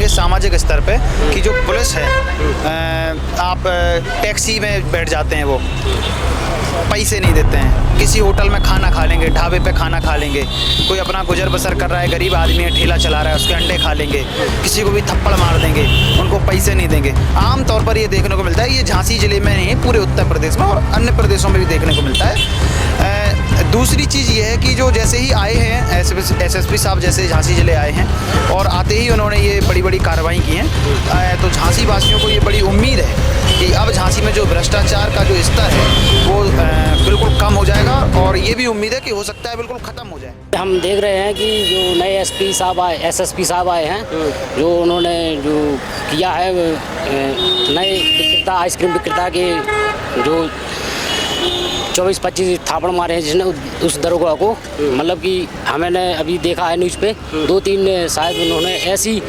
देखेंगे सामाजिक स्तर पे कि जो पुलिस है, आप टैक्सी में बैठ जाते हैं, वो पैसे नहीं देते हैं, किसी होटल में खाना खा लेंगे, ढाबे पे खाना खा लेंगे, कोई अपना गुजर बसर कर रहा है, गरीब आदमी है, ठेला चला रहा है, उसके अंडे खा लेंगे, किसी को भी थप्पड़ मार देंगे, उनको पैसे नहीं देंगे। आम तौर पर ये देखने को मिलता है। ये झांसी ज़िले में नहीं, पूरे उत्तर प्रदेश में और अन्य प्रदेशों में भी देखने को मिलता है। दूसरी चीज़ ये है कि जो जैसे ही आए हैं एसएसपी साहब जैसे झांसी ज़िले आए हैं और आते ही उन्होंने ये बड़ी बड़ी कार्रवाई की हैं, तो झांसी वासियों को ये बड़ी उम्मीद है कि अब झांसी में जो भ्रष्टाचार का जो स्तर है वो बिल्कुल कम हो जाएगा और ये भी उम्मीद है कि हो सकता है बिल्कुल ख़त्म हो जाए। हम देख रहे हैं कि जो नए एसएसपी साहब आए हैं, जो उन्होंने जो किया है, नए विक्रेता, आइसक्रीम विक्रेता के जो 24-25 थापड़ मारे हैं जिसने उस दरोगा को, मतलब कि हमने अभी देखा है न्यूज़ पे 2-3 शायद उन्होंने ऐसी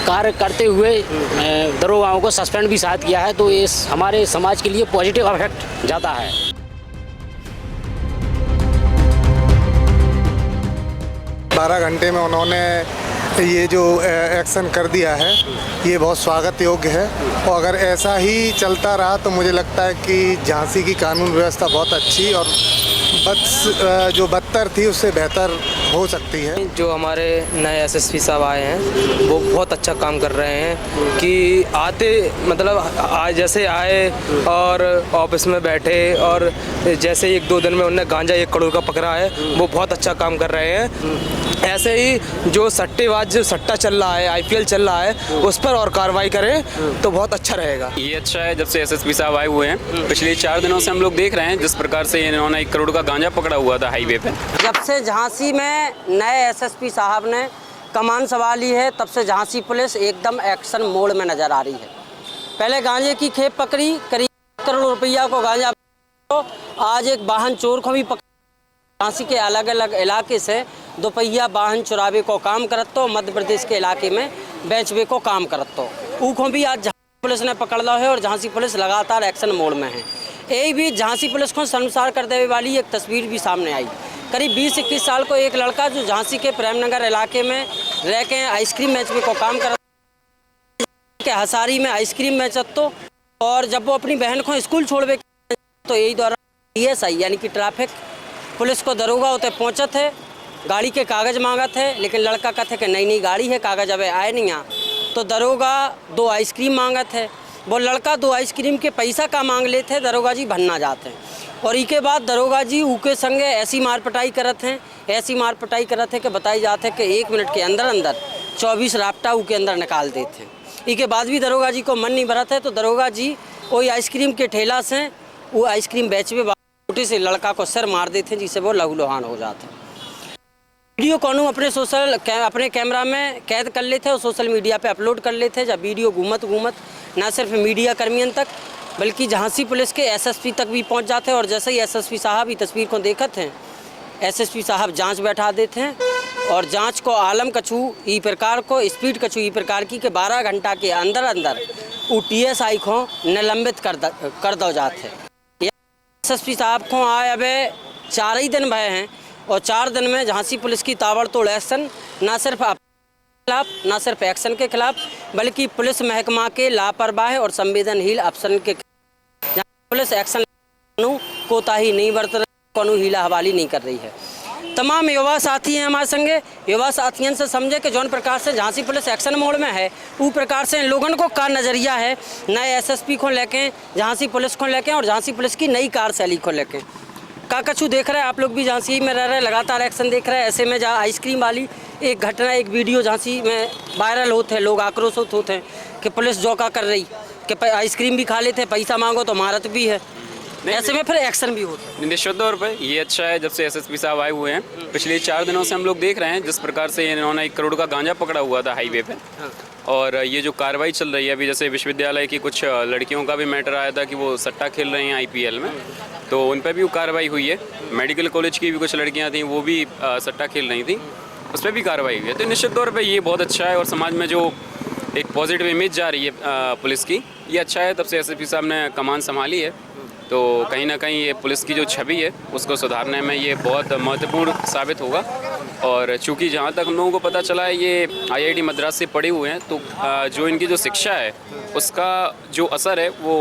कार्य करते हुए दरोगाओं को सस्पेंड भी शायद किया है। तो ये हमारे समाज के लिए पॉजिटिव इफेक्ट जाता है। 12 घंटे में उन्होंने ये जो एक्शन कर दिया है ये बहुत स्वागत योग्य है और अगर ऐसा ही चलता रहा तो मुझे लगता है कि झांसी की कानून व्यवस्था बहुत अच्छी और जो बदतर थी उससे बेहतर हो सकती है। जो हमारे नए एसएसपी साहब आए हैं वो बहुत अच्छा काम कर रहे हैं कि आते मतलब आज जैसे आए और ऑफिस में बैठे और जैसे 1-2 दिन में उन्होंने गांजा 1 करोड़ का पकड़ा है, वो बहुत अच्छा काम कर रहे हैं। ऐसे ही जो सट्टेबाज जो सट्टा चल रहा है, आईपीएल चल रहा है, उस पर और कार्रवाई करें तो बहुत अच्छा रहेगा। ये अच्छा है जब से एसएसपी साहब आए हुए हैं। पिछले 4 दिनों से हम लोग देख रहे हैं जिस प्रकार से इन्होंने 1 करोड़ का गांजा पकड़ा हुआ था हाईवे पे। जब से झांसी में नए एसएसपी साहब ने कमान संभाली है तब से झांसी पुलिस एकदम एक्शन मोड में नज़र आ रही है। पहले गांजे की खेप पकड़ी, करीब 1 करोड़ रुपया को गांजा, आज एक वाहन चोर को भी पकड़ा। झांसी के अलग अलग इलाके से 2 पहिया वाहन चुरावे को काम करत तो मध्य प्रदेश के इलाके में बेचवे को काम करत तो ऊखों भी आज झांसी पुलिस ने पकड़ ला है और झांसी पुलिस लगातार एक्शन मोड में है। यही भी झांसी पुलिस को शर्मसार कर देने वाली एक तस्वीर भी सामने आई। करीब 20-21 साल को एक लड़का जो झांसी के प्रेमनगर इलाके में रह के आइसक्रीम बेचवे को काम करत के हसारी में आइसक्रीम बेचत तो, और जब वो अपनी बहन को स्कूल छोड़वे तो यही दौरान DSI यानी कि ट्रैफिक पुलिस को दरोगा होते पहुँचत है, गाड़ी के कागज़ मांगत है, लेकिन लड़का कहते कि नई गाड़ी है, कागज़ अबे आए नहीं आ। तो दरोगा 2 आइसक्रीम मांगत है, वो लड़का 2 आइसक्रीम के पैसा का मांग लेते हैं, दरोगा जी भन्ना जाते हैं और इसके बाद दरोगा जी ऊके संगे ऐसी मारपटाई करत हैं, ऐसी मारपटाई करत है कि बताई जाते हैं कि 1 मिनट के अंदर अंदर 24 राप्टा ऊके अंदर निकाल देते हैं। इसके बाद भी दरोगा जी को मन नहीं भरत है तो दरोगा जी कोई आइसक्रीम के ठेला से वो आइसक्रीम बेचवे छोटे से लड़का को सिर मार देते हैं, जिससे वो लहूलुहान हो जाते हैं। वीडियो कौनू अपने कैमरा में कैद कर लेते और सोशल मीडिया पे अपलोड कर लेते। जब वीडियो घूमत ना सिर्फ मीडिया कर्मियों तक बल्कि झांसी पुलिस के एसएसपी तक भी पहुंच जाते हैं और जैसे ही एसएसपी साहब ये तस्वीर को देखते हैं, एसएसपी साहब जांच बैठा देते हैं और जांच को आलम कछू ई प्रकार को स्पीड कछू ई प्रकार की 12 घंटा के अंदर अंदर वो TSI को निलंबित कर दो जाते हैं। एसएसपी साहब को आए अब 4 ही दिन भय हैं और 4 दिन में झांसी पुलिस की ताबड़तोड़ एक्शन ना सिर्फ खिलाफ ना सिर्फ एक्शन के खिलाफ बल्कि पुलिस महकमा के लापरवाह और संवेदनहीन अफसर के पुलिस एक्शन कोताही नहीं बरत रही, कोनो हीला हवाली नहीं कर रही है। तमाम युवा साथी हैं हमारे संगे, युवा साथियों से समझे कि जौन प्रकार से झांसी पुलिस एक्शन मोड में है वो प्रकार से इन लोगों को का नज़रिया है नए एसएसपी को लेके, झांसी पुलिस को लेके और झांसी पुलिस की नई कार्यशैली को लेके। का कछु देख रहे हैं आप लोग भी झांसी में रह रहे हैं, लगातार एक्शन देख रहे हैं। ऐसे में जहाँ आइसक्रीम वाली एक घटना, एक वीडियो झांसी में वायरल होते हैं, लोग आक्रोशित होते हैं कि पुलिस जो का कर रही कि आइसक्रीम भी खा लेते, पैसा मांगो तो मारत भी है, ऐसे में फिर एक्शन भी होता है। निश्चित तौर पर ये अच्छा है जब से एसएसपी साहब आए हुए हैं। पिछले 4 दिनों से हम लोग देख रहे हैं जिस प्रकार से इन्होंने 1 करोड़ का गांजा पकड़ा हुआ था हाईवे पे और ये जो कार्रवाई चल रही है अभी, जैसे विश्वविद्यालय की कुछ लड़कियों का भी मैटर आया था कि वो सट्टा खेल रही हैं IPL में, तो उन पर भी वो कार्रवाई हुई है। मेडिकल कॉलेज की भी कुछ लड़कियाँ थीं, वो भी सट्टा खेल रही थी, उस पर भी कार्रवाई हुई है। तो निश्चित तौर पर ये बहुत अच्छा है और समाज में जो एक पॉजिटिव इमेज जा रही है पुलिस की, ये अच्छा है। तब से एसएसपी साहब ने कमान संभाली है तो कहीं ना कहीं ये पुलिस की जो छवि है उसको सुधारने में ये बहुत महत्वपूर्ण साबित होगा और चूंकि जहाँ तक हम लोगों को पता चला है ये IIT मद्रास से पढ़े हुए हैं, तो जो इनकी जो शिक्षा है उसका जो असर है वो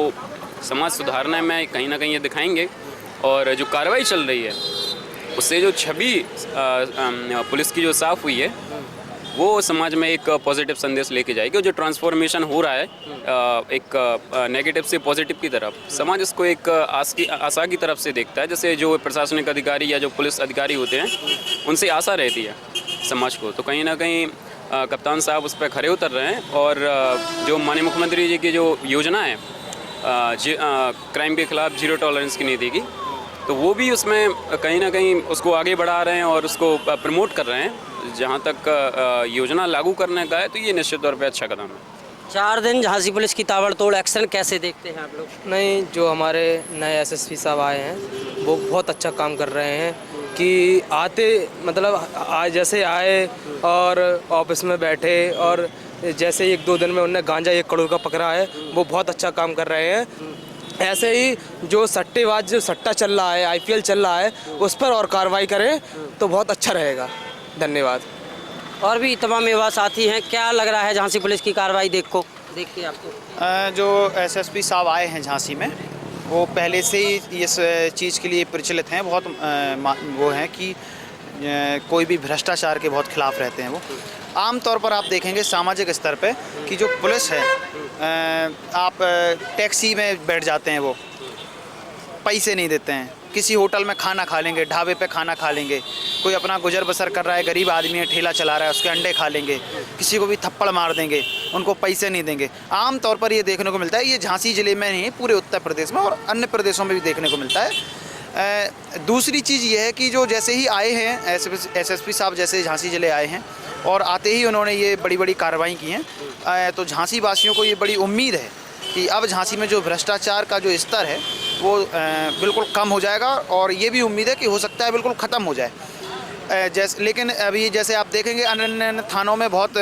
समाज सुधारने में कहीं ना कहीं ये दिखाएंगे। और जो कार्रवाई चल रही है उससे जो छवि पुलिस की जो साफ़ हुई है वो समाज में एक पॉजिटिव संदेश लेके जाएगी। और जो ट्रांसफॉर्मेशन हो रहा है एक नेगेटिव से पॉजिटिव की तरफ, समाज इसको एक आशा की तरफ से देखता है। जैसे जो प्रशासनिक अधिकारी या जो पुलिस अधिकारी होते हैं उनसे आशा रहती है समाज को, तो कहीं ना कहीं कप्तान साहब उस पर खरे उतर रहे हैं। और जो माननीय मुख्यमंत्री जी की जो योजना है क्राइम के खिलाफ जीरो टॉलरेंस की नीति की, तो वो भी उसमें कहीं ना कहीं उसको आगे बढ़ा रहे हैं और उसको प्रमोट कर रहे हैं। जहाँ तक योजना लागू करने का है तो ये निश्चित तौर पे अच्छा कदम है। 4 दिन झांसी पुलिस की ताबड़तोड़ एक्शन कैसे देखते हैं आप लोग? नहीं, जो हमारे नए SSP साहब आए हैं वो बहुत अच्छा काम कर रहे हैं कि आते मतलब आज जैसे आए और ऑफिस में बैठे और जैसे 1-2 दिन में उन्होंने गांजा 1 करोड़ का पकड़ा है, वो बहुत अच्छा काम कर रहे हैं। ऐसे ही जो सट्टेबाज जो सट्टा चल रहा है, IPL चल रहा है, उस पर और कार्रवाई करें तो बहुत अच्छा रहेगा। धन्यवाद। और भी तमाम युवा साथी हैं, क्या लग रहा है झांसी पुलिस की कार्रवाई देख के आपको? जो SSP साहब आए हैं झांसी में, वो पहले से ही इस चीज़ के लिए प्रचलित हैं, बहुत वो हैं कि कोई भी भ्रष्टाचार के बहुत खिलाफ रहते हैं। वो आम तौर पर आप देखेंगे सामाजिक स्तर पे कि जो पुलिस है, आप टैक्सी में बैठ जाते हैं, वो पैसे नहीं देते हैं। किसी होटल में खाना खा लेंगे, ढाबे पे खाना खा लेंगे, कोई अपना गुजर बसर कर रहा है, गरीब आदमी है, ठेला चला रहा है, उसके अंडे खा लेंगे, किसी को भी थप्पड़ मार देंगे, उनको पैसे नहीं देंगे। आम तौर पर ये देखने को मिलता है। ये झांसी ज़िले में नहीं, पूरे उत्तर प्रदेश में और अन्य प्रदेशों में भी देखने को मिलता है। दूसरी चीज़ ये है कि जो जैसे ही आए हैं SSP साहब, जैसे झांसी ज़िले आए हैं और आते ही उन्होंने ये बड़ी बड़ी कार्रवाई की हैं, तो झांसी वासियों को ये बड़ी उम्मीद है कि अब झांसी में जो भ्रष्टाचार का जो स्तर है वो बिल्कुल कम हो जाएगा। और ये भी उम्मीद है कि हो सकता है बिल्कुल ख़त्म हो जाए। लेकिन अभी जैसे आप देखेंगे अन्य थानों में बहुत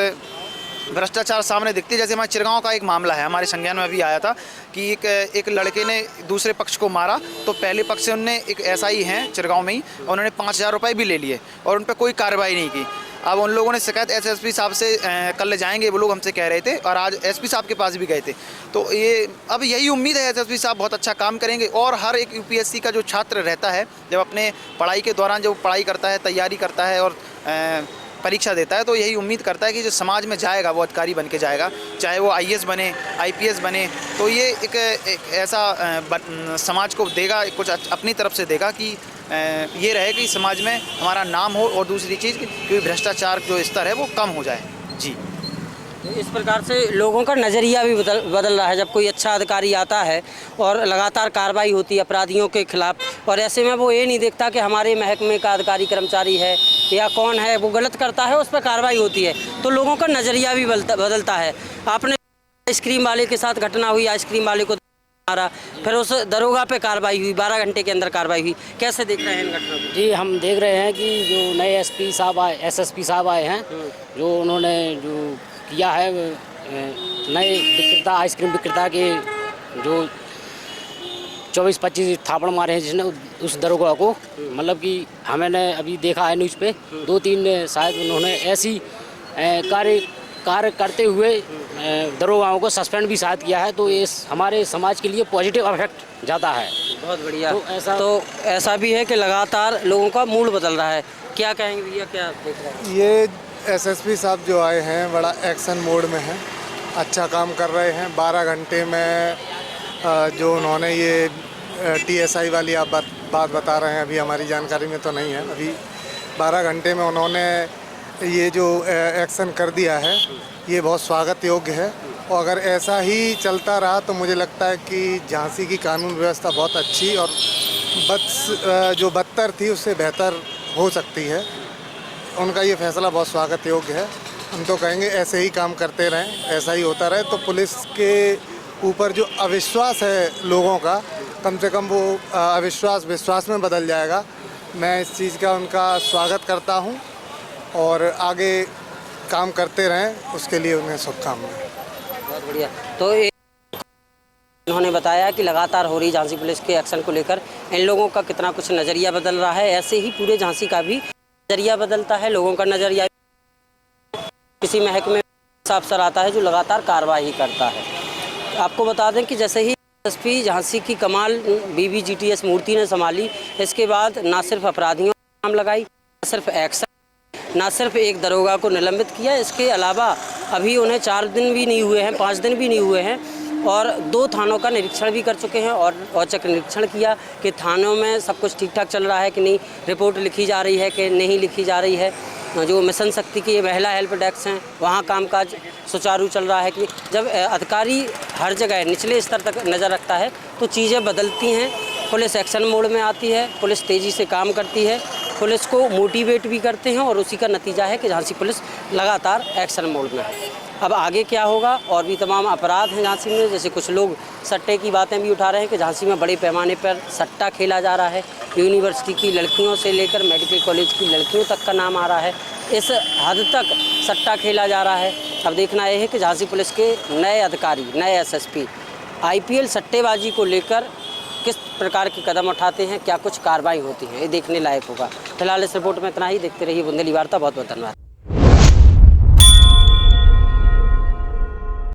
भ्रष्टाचार सामने दिखती है। जैसे हमारे चिरगांव का एक मामला है, हमारे संज्ञान में अभी आया था कि एक लड़के ने दूसरे पक्ष को मारा, तो पहले पक्ष से उनने एक SI हैं चिरगांव में ही, उन्होंने 5,000 रुपये भी ले लिए और उन पर कोई कार्रवाई नहीं की। अब उन लोगों ने शिकायत SSP साहब से कल ले जाएंगे, वो लोग हमसे कह रहे थे, और आज SP साहब के पास भी गए थे। तो ये अब यही उम्मीद है SSP साहब बहुत अच्छा काम करेंगे। और हर एक UPSC का जो छात्र रहता है, जब अपने पढ़ाई के दौरान जब पढ़ाई करता है, तैयारी करता है और परीक्षा देता है, तो यही उम्मीद करता है कि जो समाज में जाएगा वो अधिकारी बन के जाएगा, चाहे वो IAS बने, IPS बने। तो ये एक ऐसा समाज को देगा, कुछ अपनी तरफ से देगा कि ये रहे कि समाज में हमारा नाम हो। और दूसरी चीज़ कि भ्रष्टाचार जो स्तर है वो कम हो जाए। जी, इस प्रकार से लोगों का नज़रिया भी बदल रहा है। जब कोई अच्छा अधिकारी आता है और लगातार कार्रवाई होती है अपराधियों के खिलाफ, और ऐसे में वो ये नहीं देखता कि हमारे महकमे का अधिकारी कर्मचारी है या कौन है, वो गलत करता है, उस पर कार्रवाई होती है, तो लोगों का नज़रिया भी बदलता है। आपने आइसक्रीम वाले के साथ घटना हुई, आइसक्रीम वाले को मारा, फिर उस दरोगा पे कार्रवाई हुई, 12 घंटे के अंदर कार्रवाई हुई, कैसे देख रहे हैं इन घटनाओं को? जी, हम देख रहे हैं कि जो नए SSP साहब आए हैं, जो उन्होंने जो किया है, नए विक्रेता, आइसक्रीम विक्रेता के जो 24-25 थापड़ मारे हैं जिसने उस दरोगा को, मतलब कि हमने अभी देखा है न्यूज़ पे 2-3 शायद उन्होंने ऐसी कार्य करते हुए दरोगाओं को सस्पेंड भी शायद किया है। तो ये हमारे समाज के लिए पॉजिटिव इफेक्ट जाता है। बहुत बढ़िया। तो ऐसा भी है कि लगातार लोगों का मूड बदल रहा है। क्या कहेंगे भैया, क्या देख रहे हैं? ये SSP साहब जो आए हैं बड़ा एक्शन मोड में हैं, अच्छा काम कर रहे हैं। 12 घंटे में जो उन्होंने ये TSI वाली आप बात बता रहे हैं, अभी हमारी जानकारी में तो नहीं है। अभी 12 घंटे में उन्होंने ये जो एक्शन कर दिया है, ये बहुत स्वागत योग्य है। और अगर ऐसा ही चलता रहा तो मुझे लगता है कि झांसी की कानून व्यवस्था बहुत अच्छी और जो बदतर थी उससे बेहतर हो सकती है। उनका ये फैसला बहुत स्वागत योग्य है। हम तो कहेंगे ऐसे ही काम करते रहें, ऐसा ही होता रहे, तो पुलिस के ऊपर जो अविश्वास है लोगों का, कम से कम वो अविश्वास विश्वास में बदल जाएगा। मैं इस चीज़ का उनका स्वागत करता हूं और आगे काम करते रहें, उसके लिए उन्हें शुभकामनाएं। बहुत बढ़िया। तो उन्होंने बताया कि लगातार हो रही झांसी पुलिस के एक्शन को लेकर इन लोगों का कितना कुछ नज़रिया बदल रहा है। ऐसे ही पूरे झांसी का भी नज़रिया बदलता है, लोगों का नज़रिया। किसी महकमे में अफसर आता है जो लगातार कार्रवाई करता है। आपको बता दें कि जैसे ही एसएसपी झांसी की कमाल BBGTS मूर्ति ने संभाली, इसके बाद ना सिर्फ अपराधियों को नाम लगाई, ना सिर्फ एक्शन, ना सिर्फ एक दरोगा को निलंबित किया, इसके अलावा अभी उन्हें 4 दिन भी नहीं हुए हैं, 5 दिन भी नहीं हुए हैं और 2 थानों का निरीक्षण भी कर चुके हैं और औचक निरीक्षण किया कि थानों में सब कुछ ठीक ठाक चल रहा है कि नहीं, रिपोर्ट लिखी जा रही है कि नहीं लिखी जा रही है। जो मिशन शक्ति की महिला हेल्प डेस्क हैं वहाँ कामकाज सुचारू चल रहा है कि जब अधिकारी हर जगह निचले स्तर तक नज़र रखता है तो चीज़ें बदलती हैं। पुलिस एक्शन मोड में आती है, पुलिस तेज़ी से काम करती है, पुलिस को मोटिवेट भी करते हैं और उसी का नतीजा है कि झांसी पुलिस लगातार एक्शन मोड में है। अब आगे क्या होगा, और भी तमाम अपराध हैं झांसी में, जैसे कुछ लोग सट्टे की बातें भी उठा रहे हैं कि झांसी में बड़े पैमाने पर सट्टा खेला जा रहा है। यूनिवर्सिटी की लड़कियों से लेकर मेडिकल कॉलेज की लड़कियों तक का नाम आ रहा है, इस हद तक सट्टा खेला जा रहा है। अब देखना यह है कि झांसी पुलिस के नए अधिकारी, नए SSP IPL सट्टेबाजी को लेकर किस प्रकार के कदम उठाते हैं, क्या कुछ कार्रवाई होती है, ये देखने लायक होगा। फिलहाल इस रिपोर्ट में इतना ही। देखते रहिए बुंदेली वार्ता। बहुत बहुत धन्यवाद।